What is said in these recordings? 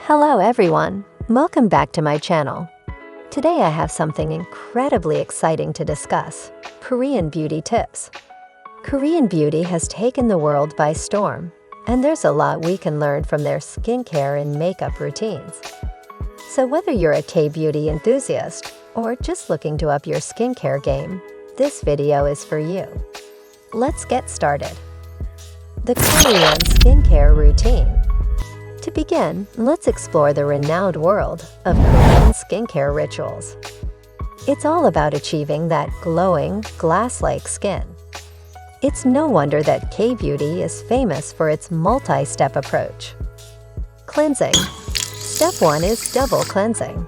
Hello everyone, welcome back to my channel. Today I have something incredibly exciting to discuss: Korean beauty tips. Korean beauty has taken the world by storm, and there's a lot we can learn from their skincare and makeup routines. So whether you're a K-beauty enthusiast or just looking to up your skincare game, this video is for you. Let's get started. The Korean skincare routine. To begin, let's explore the renowned world of Korean skincare rituals. It's all about achieving that glowing, glass-like skin. It's no wonder that K-beauty is famous for its multi-step approach. Cleansing. Step 1 is double cleansing.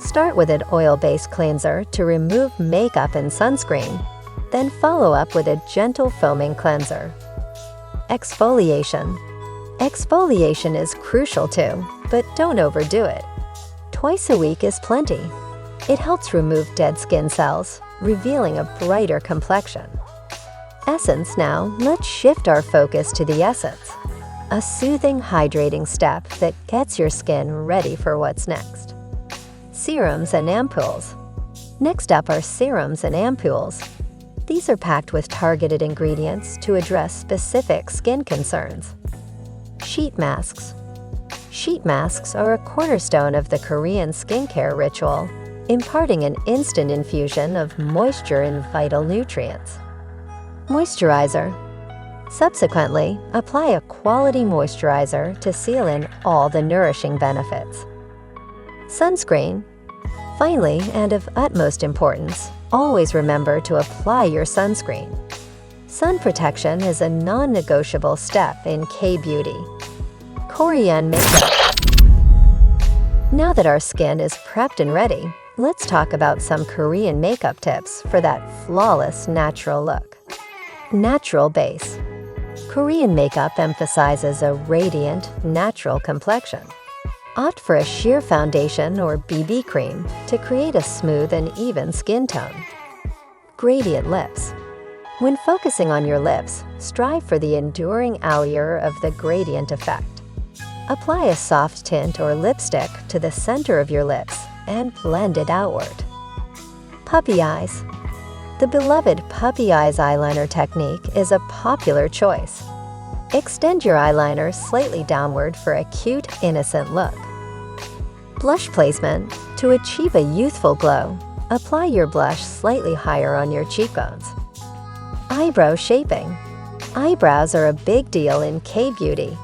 Start with an oil-based cleanser to remove makeup and sunscreen, then follow up with a gentle foaming cleanser. Exfoliation. Exfoliation is crucial too, but don't overdo it. Twice a week is plenty. It helps remove dead skin cells, revealing a brighter complexion. Essence. Now, let's shift our focus to the essence, a soothing, hydrating step that gets your skin ready for what's next. Serums and ampoules. Next up are serums and ampoules. These are packed with targeted ingredients to address specific skin concerns. Sheet masks. Sheet masks are a cornerstone of the Korean skincare ritual, imparting an instant infusion of moisture and vital nutrients. Moisturizer. Subsequently, apply a quality moisturizer to seal in all the nourishing benefits. Sunscreen. Finally, and of utmost importance, always remember to apply your sunscreen. Sun protection is a non-negotiable step in K-beauty. Korean makeup. Now that our skin is prepped and ready, let's talk about some Korean makeup tips for that flawless natural look. Natural base. Korean makeup emphasizes a radiant, natural complexion. Opt for a sheer foundation or BB cream to create a smooth and even skin tone. Gradient lips. When focusing on your lips, strive for the enduring allure of the gradient effect. Apply a soft tint or lipstick to the center of your lips and blend it outward. Puppy eyes. The beloved puppy eyes eyeliner technique is a popular choice. Extend your eyeliner slightly downward for a cute, innocent look. Blush placement. To achieve a youthful glow, apply your blush slightly higher on your cheekbones. Eyebrow shaping. Eyebrows are a big deal in K-beauty.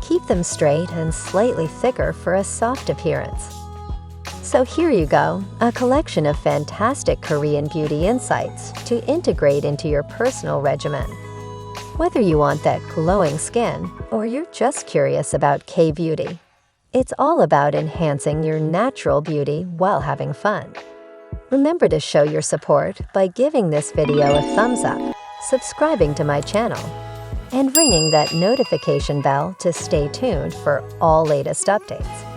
Keep them straight and slightly thicker for a soft appearance. So here you go, a collection of fantastic Korean beauty insights to integrate into your personal regimen. Whether you want that glowing skin or you're just curious about K-beauty, it's all about enhancing your natural beauty while having fun. Remember to show your support by giving this video a thumbs up, subscribing to my channel, and ringing that notification bell to stay tuned for all latest updates.